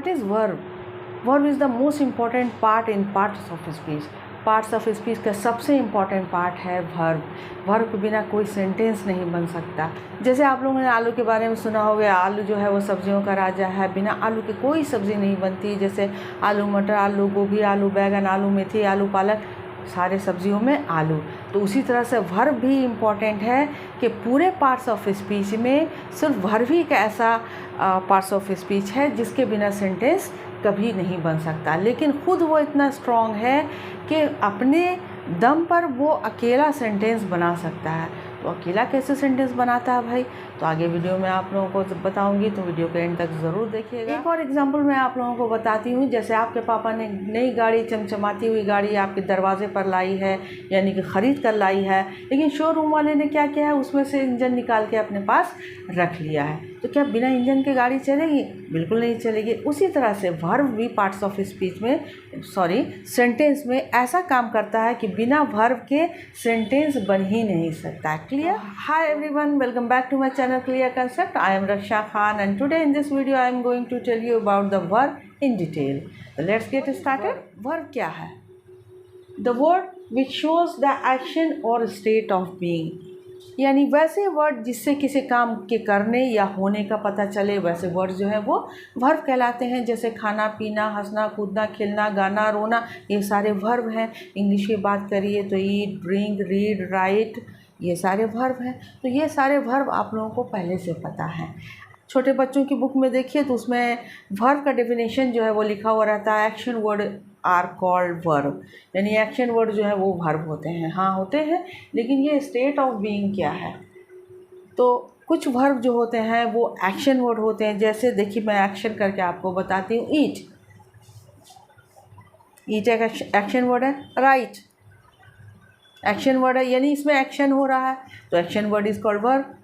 what is verb? Verb is the most important part in parts of speech. Parts of speech का सबसे important part है verb. Verb के बिना कोई sentence नहीं बन सकता। जैसे आप लोगों ने आलू के बारे में सुना होगा, आलू जो है वो सब्जियों का राजा है, बिना आलू के कोई सब्ज़ी नहीं बनती। जैसे आलू मटर, आलू गोभी, आलू बैगन, आलू मेथी, आलू पालक, सारे सब्जियों में आलू। तो उसी तरह से वर्ब भी इम्पॉर्टेंट है कि पूरे पार्ट्स ऑफ स्पीच में सिर्फ वर्ब ही का ऐसा पार्ट्स ऑफ स्पीच है जिसके बिना सेंटेंस कभी नहीं बन सकता। लेकिन ख़ुद वो इतना स्ट्रॉन्ग है कि अपने दम पर वो अकेला सेंटेंस बना सकता है। तो अकेला कैसे सेंटेंस बनाता है भाई, तो आगे वीडियो में आप लोगों को बताऊंगी, तो वीडियो के एंड तक ज़रूर देखिएगा। एक और एग्जांपल मैं आप लोगों को बताती हूँ। जैसे आपके पापा ने नई गाड़ी, चमचमाती हुई गाड़ी आपके दरवाजे पर लाई है, यानी कि ख़रीद कर लाई है, लेकिन शोरूम वाले ने क्या किया है, उसमें से इंजन निकाल के अपने पास रख लिया है। तो क्या बिना इंजन के गाड़ी चलेगी? बिल्कुल नहीं चलेगी। उसी तरह से वर्ब भी पार्ट्स ऑफ स्पीच में, सेंटेंस में ऐसा काम करता है कि बिना वर्ब के सेंटेंस बन ही नहीं सकता। Clear? Hi everyone, welcome back to my channel clear concept. I am Raksha Khan and today in this video I am going to tell you about the verb in detail. Let's get started. Verb क्या है? The word which shows the action और state of being, यानी वैसे word जिससे किसी काम के करने या होने का पता चले, वैसे वर्ड जो है वो वर्ब कहलाते हैं। जैसे खाना पीना, हंसना कूदना, खेलना, गाना, रोना, ये सारे वर्ब हैं। इंग्लिश की बात करिए तो ईट, ड्रिंक, रीड, राइट, ये सारे वर्ब हैं। तो ये सारे वर्ब आप लोगों को पहले से पता है। छोटे बच्चों की बुक में देखिए तो उसमें वर्ब का डेफिनेशन जो है वो लिखा हुआ रहता है, action word are called verb, यानी एक्शन वर्ड जो है वो वर्ब होते हैं। हाँ होते हैं, लेकिन ये स्टेट ऑफ बीइंग क्या है? तो कुछ वर्ब जो होते हैं वो एक्शन वर्ड होते हैं। जैसे देखिए मैं एक्शन करके आपको बताती हूँ। ईट, ईट एक एक्शन वर्ड है। राइट एक्शन वर्ड है, यानी इसमें एक्शन हो रहा है, तो action word is called verb.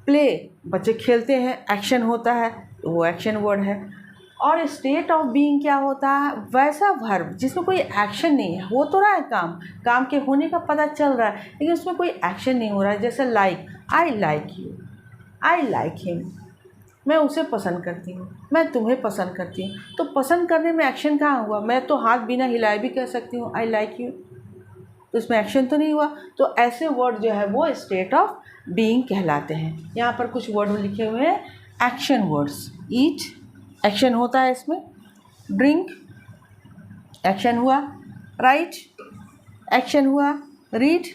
Play, बच्चे खेलते हैं, एक्शन होता है, तो वो एक्शन वर्ड है। और स्टेट ऑफ बीइंग क्या होता है? वैसा वर्ब जिसमें कोई एक्शन नहीं है, हो तो रहा है काम के होने का पता चल रहा है, लेकिन उसमें कोई एक्शन नहीं हो रहा है। जैसे like, I like you, I like him, मैं उसे पसंद करती हूँ, मैं तुम्हें पसंद करती हूँ। तो पसंद करने में एक्शन कहाँ हुआ? मैं तो हाथ बिना हिलाए भी कह सकती हूँ आई लाइक यू, तो इसमें एक्शन तो नहीं हुआ। तो ऐसे वर्ड जो है वो स्टेट ऑफ बीइंग कहलाते हैं। यहाँ पर कुछ वर्ड लिखे हुए हैं एक्शन वर्ड्स। ईट एक्शन होता है इसमें, ड्रिंक एक्शन हुआ, राइट एक्शन हुआ, रीड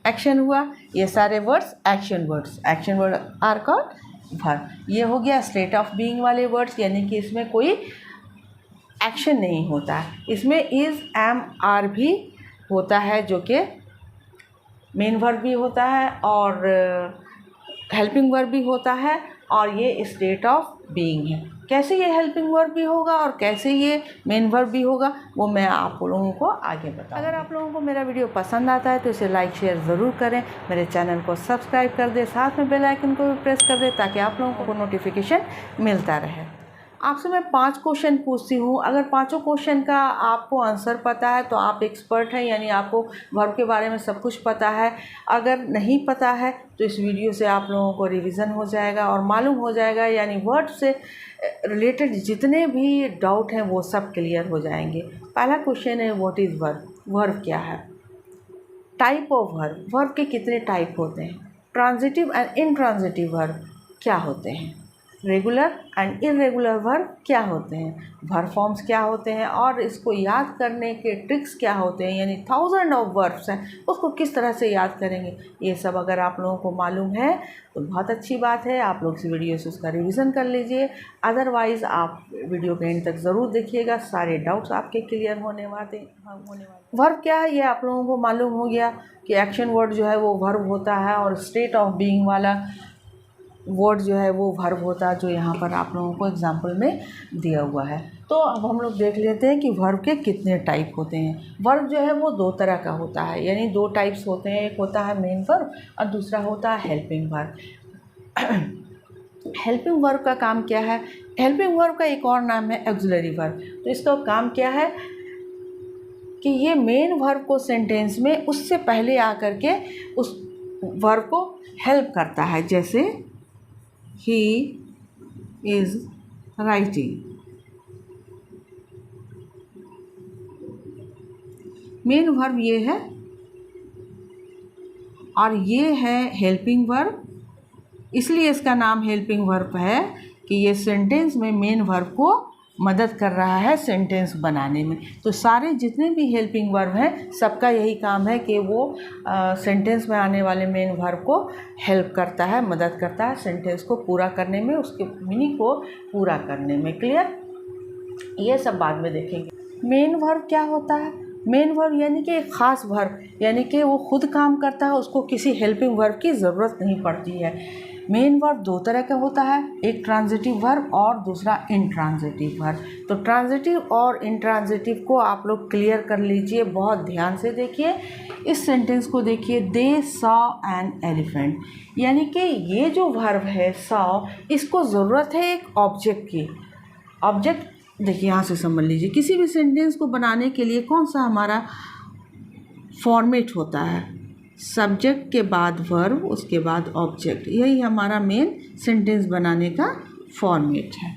एक्शन हुआ, ये सारे words action words. Action word are called verb. ये हो गया स्टेट ऑफ बीइंग वाले वर्ड्स, यानी कि इसमें कोई एक्शन नहीं होता है। इसमें इज़, एम, आर भी होता है, जो कि मेन वर्ब भी होता है और हेल्पिंग वर्ब भी होता है, और ये स्टेट ऑफ बीइंग है। कैसे ये हेल्पिंग वर्ब भी होगा और कैसे ये मेन वर्ब भी होगा, वो मैं आप लोगों को आगे बताऊंगी। अगर आप लोगों को मेरा वीडियो पसंद आता है तो इसे लाइक शेयर ज़रूर करें, मेरे चैनल को सब्सक्राइब कर दें, साथ में बेल आइकन को भी प्रेस कर दें ताकि आप लोगों को नोटिफिकेशन मिलता रहे। आपसे मैं 5 क्वेश्चन पूछती हूँ। अगर पाँचों क्वेश्चन का आपको आंसर पता है तो आप एक्सपर्ट हैं, यानी आपको वर्ब के बारे में सब कुछ पता है। अगर नहीं पता है तो इस वीडियो से आप लोगों को रिवीजन हो जाएगा और मालूम हो जाएगा, यानी वर्ड से रिलेटेड जितने भी डाउट हैं वो सब क्लियर हो जाएंगे। पहला क्वेश्चन है व्हाट इज़ वर्ब? वर्ब क्या है? टाइप ऑफ वर्ब, वर्ब के कितने टाइप होते हैं? ट्रांजिटिव एंड इनट्रांजिटिव वर्ब क्या होते हैं? रेगुलर एंड इरेगुलर वर्ब क्या होते हैं? वर्ब फॉर्म्स क्या होते हैं और इसको याद करने के ट्रिक्स क्या होते हैं, यानी 1000 ऑफ वर्ब्स हैं, उसको किस तरह से याद करेंगे? ये सब अगर आप लोगों को मालूम है तो बहुत अच्छी बात है, आप लोग इस वीडियो से उसका रिवीजन कर लीजिए। अदरवाइज़ आप वीडियो के एंड तक ज़रूर देखिएगा, सारे डाउट्स आपके क्लियर होने वाले। वर्ब क्या है ये आप लोगों को मालूम हो गया कि एक्शन वर्ड जो है वो वर्ब होता है और स्टेट ऑफ बीइंग वाला वर्ड जो है वो वर्ब होता है, जो यहाँ पर आप लोगों को एग्जाम्पल में दिया हुआ है। तो अब हम लोग देख लेते हैं कि वर्ब के कितने टाइप होते हैं। वर्ब जो है वो 2 तरह का होता है, यानी 2 टाइप्स होते हैं। एक होता है मेन वर्ब और दूसरा होता है हेल्पिंग वर्ब। हेल्पिंग वर्ब का काम क्या है? हेल्पिंग वर्ब का एक और नाम है ऑक्सिलरी वर्ब। तो इसका काम क्या है कि ये मेन वर्ब को सेंटेंस में उससे पहले आकर के उस वर्ब को हेल्प करता है। जैसे he is writing. Main verb ये है और ये है हेल्पिंग वर्ब, इसलिए इसका नाम हेल्पिंग वर्ब है कि ये सेंटेंस में मेन वर्ब को मदद कर रहा है सेंटेंस बनाने में। तो सारे जितने भी हेल्पिंग वर्ब हैं सबका यही काम है कि वो सेंटेंस में आने वाले मेन वर्ब को हेल्प करता है, मदद करता है सेंटेंस को पूरा करने में, उसके मीनिंग को पूरा करने में। क्लियर? ये सब बाद में देखेंगे। मेन वर्ब क्या होता है? मेन वर्ब यानी कि एक ख़ास वर्ब, यानी कि वो खुद काम करता है, उसको किसी हेल्पिंग वर्ब की ज़रूरत नहीं पड़ती है। मेन वर्ब दो तरह का होता है, एक ट्रांजिटिव वर्ब और दूसरा इंट्रांजिटिव वर्ब। तो ट्रांजिटिव और इंट्रांजिटिव को आप लोग क्लियर कर लीजिए, बहुत ध्यान से देखिए। इस सेंटेंस को देखिए, दे सॉ एन एलिफेंट, यानी कि ये जो वर्ब है सॉ, इसको ज़रूरत है एक ऑब्जेक्ट की। ऑब्जेक्ट देखिए यहाँ से समझ लीजिए, किसी भी सेंटेंस को बनाने के लिए कौन सा हमारा फॉर्मेट होता है? सब्जेक्ट के बाद वर्ब, उसके बाद ऑब्जेक्ट, यही हमारा मेन सेंटेंस बनाने का फॉर्मेट है।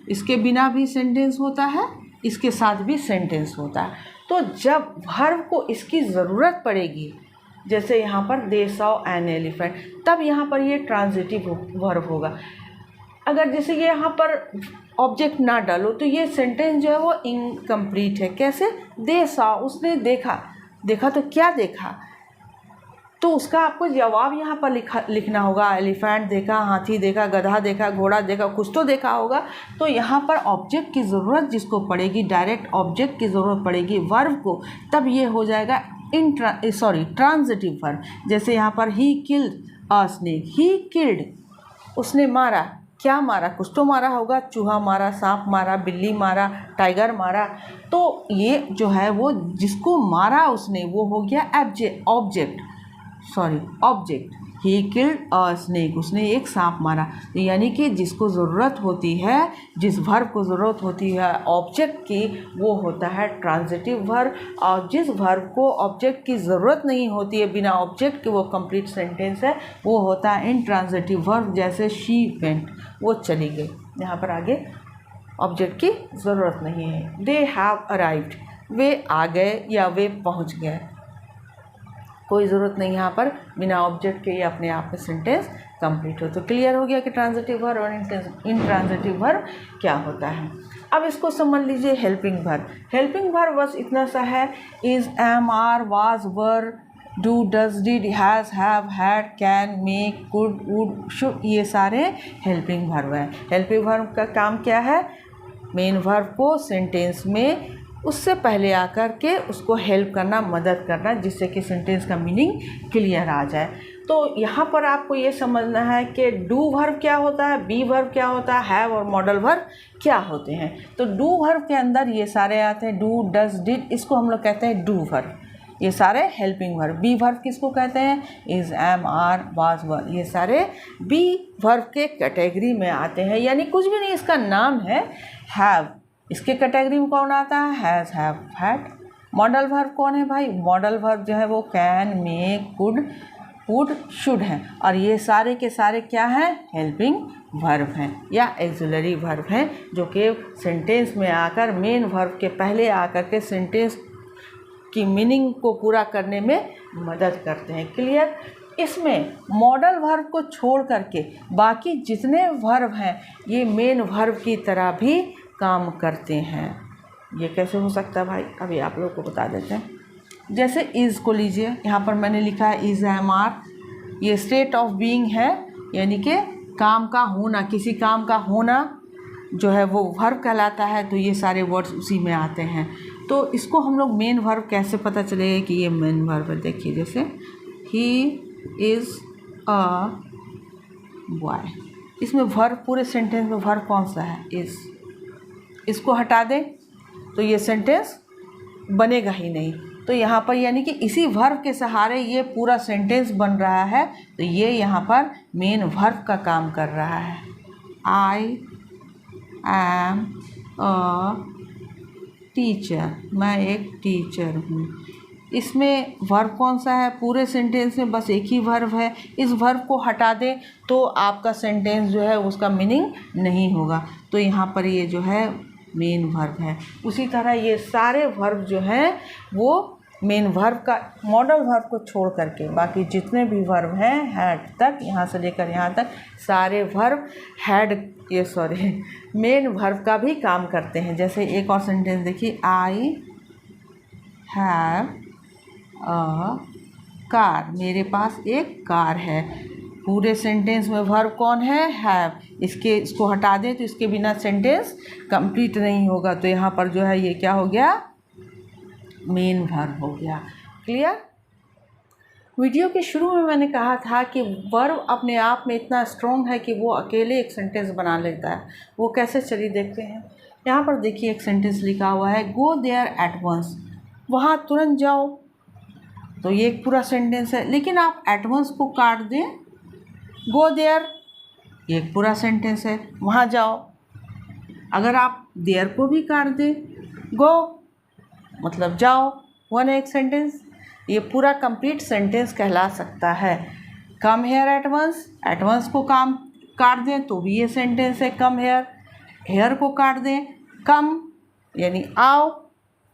इसके बिना भी सेंटेंस होता है, इसके साथ भी सेंटेंस होता है। तो जब वर्ब को इसकी ज़रूरत पड़ेगी, जैसे यहाँ पर दे सॉ एन एलिफेंट, तब यहाँ पर ये ट्रांजिटिव वर्ब होगा। अगर जैसे ये यहाँ पर ऑब्जेक्ट ना डालो तो ये सेंटेंस जो है वो इनकम्प्लीट है। कैसे? दे सॉ, उसने देखा। देखा तो क्या देखा? तो उसका आपको जवाब यहाँ पर लिखना होगा। एलिफेंट देखा, हाथी देखा, गधा देखा, घोड़ा देखा, कुछ तो देखा होगा। तो यहाँ पर ऑब्जेक्ट की ज़रूरत जिसको पड़ेगी, डायरेक्ट ऑब्जेक्ट की ज़रूरत पड़ेगी वर्ब को, तब ये हो जाएगा ट्रांजिटिव वर्ब। जैसे यहाँ पर he killed a snake, he killed, उसने मारा। क्या मारा? कुछ तो मारा होगा, चूहा मारा, सांप मारा, बिल्ली मारा, टाइगर मारा। तो ये जो है वो जिसको मारा उसने, वो हो गया object. He killed a snake, उसने एक सांप मारा। यानी कि जिसको ज़रूरत होती है, जिस वर्ब को ज़रूरत होती है ऑब्जेक्ट की, वो होता है ट्रांजिटिव वर्ब। और जिस वर्ब को ऑब्जेक्ट की ज़रूरत नहीं होती है, बिना ऑब्जेक्ट के वो कंप्लीट सेंटेंस है, वो होता है इंट्रांजिटिव वर्ब। जैसे शी वेंट, वो चली गई, यहाँ पर आगे ऑब्जेक्ट की ज़रूरत नहीं है। दे हैव अराइव्ड, वे आ गए या वे पहुँच गए, कोई ज़रूरत नहीं यहाँ पर, बिना ऑब्जेक्ट के ये अपने आप में सेंटेंस कंप्लीट हो। तो क्लियर हो गया कि ट्रांजिटिव वर्ब और इंट्रांजिटिव वर्ब क्या होता है। अब इसको समझ लीजिए हेल्पिंग वर्ब। हेल्पिंग वर्ब बस इतना सा है, is, am, are, was, were, do, does, did, has, have, had, can, make, could, would, should, ये सारे हेल्पिंग वर्ब हैं। हेल्पिंग वर्ब का काम क्या है? मेन वर्ब को सेंटेंस में उससे पहले आकर के उसको हेल्प करना, मदद करना, जिससे कि सेंटेंस का मीनिंग क्लियर आ जाए। तो यहाँ पर आपको ये समझना है कि डू वर्ब क्या होता है, बी वर्ब क्या होता है, हैव और मॉडल वर्ब क्या होते हैं। तो डू वर्ब के अंदर ये सारे आते हैं, डू, डज, डिड, इसको हम लोग कहते हैं डू वर्ब, ये सारे हेल्पिंग वर्ब। बी वर्ब किसको कहते हैं? इज़, एम, आर, वाज, वर, ये सारे बी वर्ब के कैटेगरी में आते हैं। यानी कुछ भी नहीं, इसका नाम है हैव, इसके कैटेगरी में कौन आता है? Has, have, had. Modal verb कौन है भाई? मॉडल वर्ब जो है वो can, make, could, would, should हैं। और ये सारे के सारे क्या हैं? हेल्पिंग वर्ब हैं या एक्सिलरी वर्ब हैं, जो कि सेंटेंस में आकर, मेन वर्ब के पहले आकर के सेंटेंस की मीनिंग को पूरा करने में मदद करते हैं। क्लियर? इसमें मॉडल वर्ब को छोड़ करके बाकी जितने वर्ब हैं ये मेन वर्ब की तरह भी काम करते हैं। ये कैसे हो सकता है भाई? अभी आप लोग को बता देते हैं। जैसे इज़ को लीजिए, यहाँ पर मैंने लिखा है इज़, एम, आर, ये स्टेट ऑफ बीइंग है, यानी कि काम का होना, किसी काम का होना जो है वो वर्ब कहलाता है। तो ये सारे वर्ड्स उसी में आते हैं। तो इसको हम लोग मेन वर्ब कैसे पता चलेगा कि ये मेन वर्ब है? देखिए, जैसे ही इज़ अ बॉय, इसमें वर्ब, पूरे सेंटेंस में वर्ब कौन सा है? इज़। इसको हटा दें तो ये सेंटेंस बनेगा ही नहीं। तो यहाँ पर यानी कि इसी वर्ब के सहारे ये पूरा सेंटेंस बन रहा है। तो ये यहाँ पर मेन वर्ब का काम कर रहा है। आई एम अ टीचर, मैं एक टीचर हूँ। इसमें वर्ब कौन सा है? पूरे सेंटेंस में बस एक ही वर्ब है। इस वर्ब को हटा दें तो आपका सेंटेंस जो है उसका मीनिंग नहीं होगा। तो यहाँ पर ये जो है मेन वर्ब है। उसी तरह ये सारे वर्ब जो हैं वो मेन वर्ब का मॉडल वर्ब को छोड़ करके बाकी जितने भी वर्ब हैं हैड तक, यहाँ से लेकर यहाँ तक सारे वर्ब मेन वर्ब का भी काम करते हैं। जैसे एक और सेंटेंस देखिए, आई हैव अ कार, मेरे पास एक कार है। पूरे सेंटेंस में वर्ब कौन है? हैव। इसको हटा दें तो इसके बिना सेंटेंस कंप्लीट नहीं होगा। तो यहाँ पर जो है ये क्या हो गया? मेन वर्ब हो गया। क्लियर? वीडियो के शुरू में मैंने कहा था कि वर्ब अपने आप में इतना स्ट्रॉन्ग है कि वो अकेले एक सेंटेंस बना लेता है। वो कैसे? चलिए देखते हैं। यहाँ पर देखिए एक सेंटेंस लिखा हुआ है, गो देयर एट वंस, वहाँ तुरंत जाओ। तो ये एक पूरा सेंटेंस है। लेकिन आप एट वंस को काट दें, गो देयर ये एक पूरा सेंटेंस है, वहाँ जाओ। अगर आप देयर को भी काट दें, गो मतलब जाओ, वन एक सेंटेंस, ये पूरा कंप्लीट सेंटेंस कहला सकता है। कम हेयर एट वंस को काम काट दें तो भी ये सेंटेंस है कम हेयर। हेयर को काट दें, कम यानी आओ,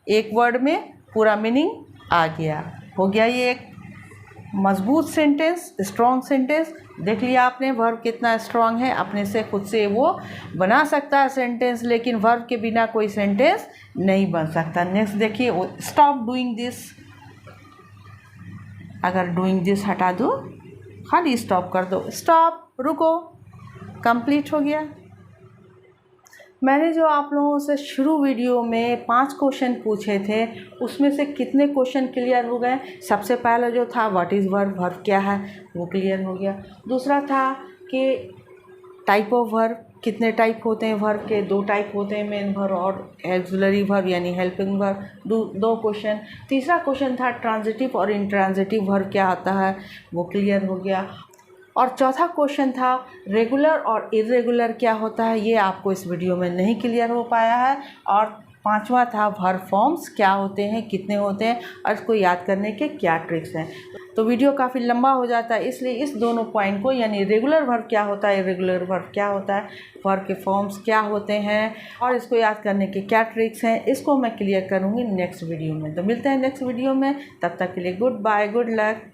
एक वर्ड में पूरा मीनिंग आ गया। हो गया ये एक मजबूत सेंटेंस, स्ट्रॉन्ग सेंटेंस। देख लिया आपने वर्ब कितना स्ट्रॉन्ग है, अपने से खुद से वो बना सकता है सेंटेंस, लेकिन वर्ब के बिना कोई सेंटेंस नहीं बन सकता। नेक्स्ट देखिए, स्टॉप डूइंग दिस, अगर डूइंग दिस हटा दो, खाली स्टॉप कर दो, स्टॉप रुको, कंप्लीट हो गया। मैंने जो आप लोगों से शुरू वीडियो में 5 क्वेश्चन पूछे थे उसमें से कितने क्वेश्चन क्लियर हो गए? सबसे पहला जो था व्हाट इज़ वर्ब, वर्ब क्या है, वो क्लियर हो गया। दूसरा था कि टाइप ऑफ वर्ब, कितने टाइप होते हैं वर्ब के? 2 टाइप होते हैं, मेन वर्ब और ऑक्सिलरी वर्ब यानी हेल्पिंग वर्ब, 2 क्वेश्चन। तीसरा क्वेश्चन था ट्रांजिटिव और इंट्रांजिटिव वर्ब क्या होता है, वो क्लियर हो गया। और चौथा क्वेश्चन था रेगुलर और इरेगुलर क्या होता है, ये आपको इस वीडियो में नहीं क्लियर हो पाया है। और पांचवा था वर्ब फॉर्म्स क्या होते हैं, कितने होते हैं और इसको याद करने के क्या ट्रिक्स हैं। तो वीडियो काफ़ी लंबा हो जाता है, इसलिए इस दोनों पॉइंट को यानी रेगुलर वर्ब क्या होता है, इरेगुलर वर्ब क्या होता है, वर्ब के फॉर्म्स क्या होते हैं और इसको याद करने के क्या ट्रिक्स हैं, इसको मैं क्लियर करूँगी नेक्स्ट वीडियो में। तो मिलते हैं नेक्स्ट वीडियो में, तब तक के लिए गुड बाय, गुड लक।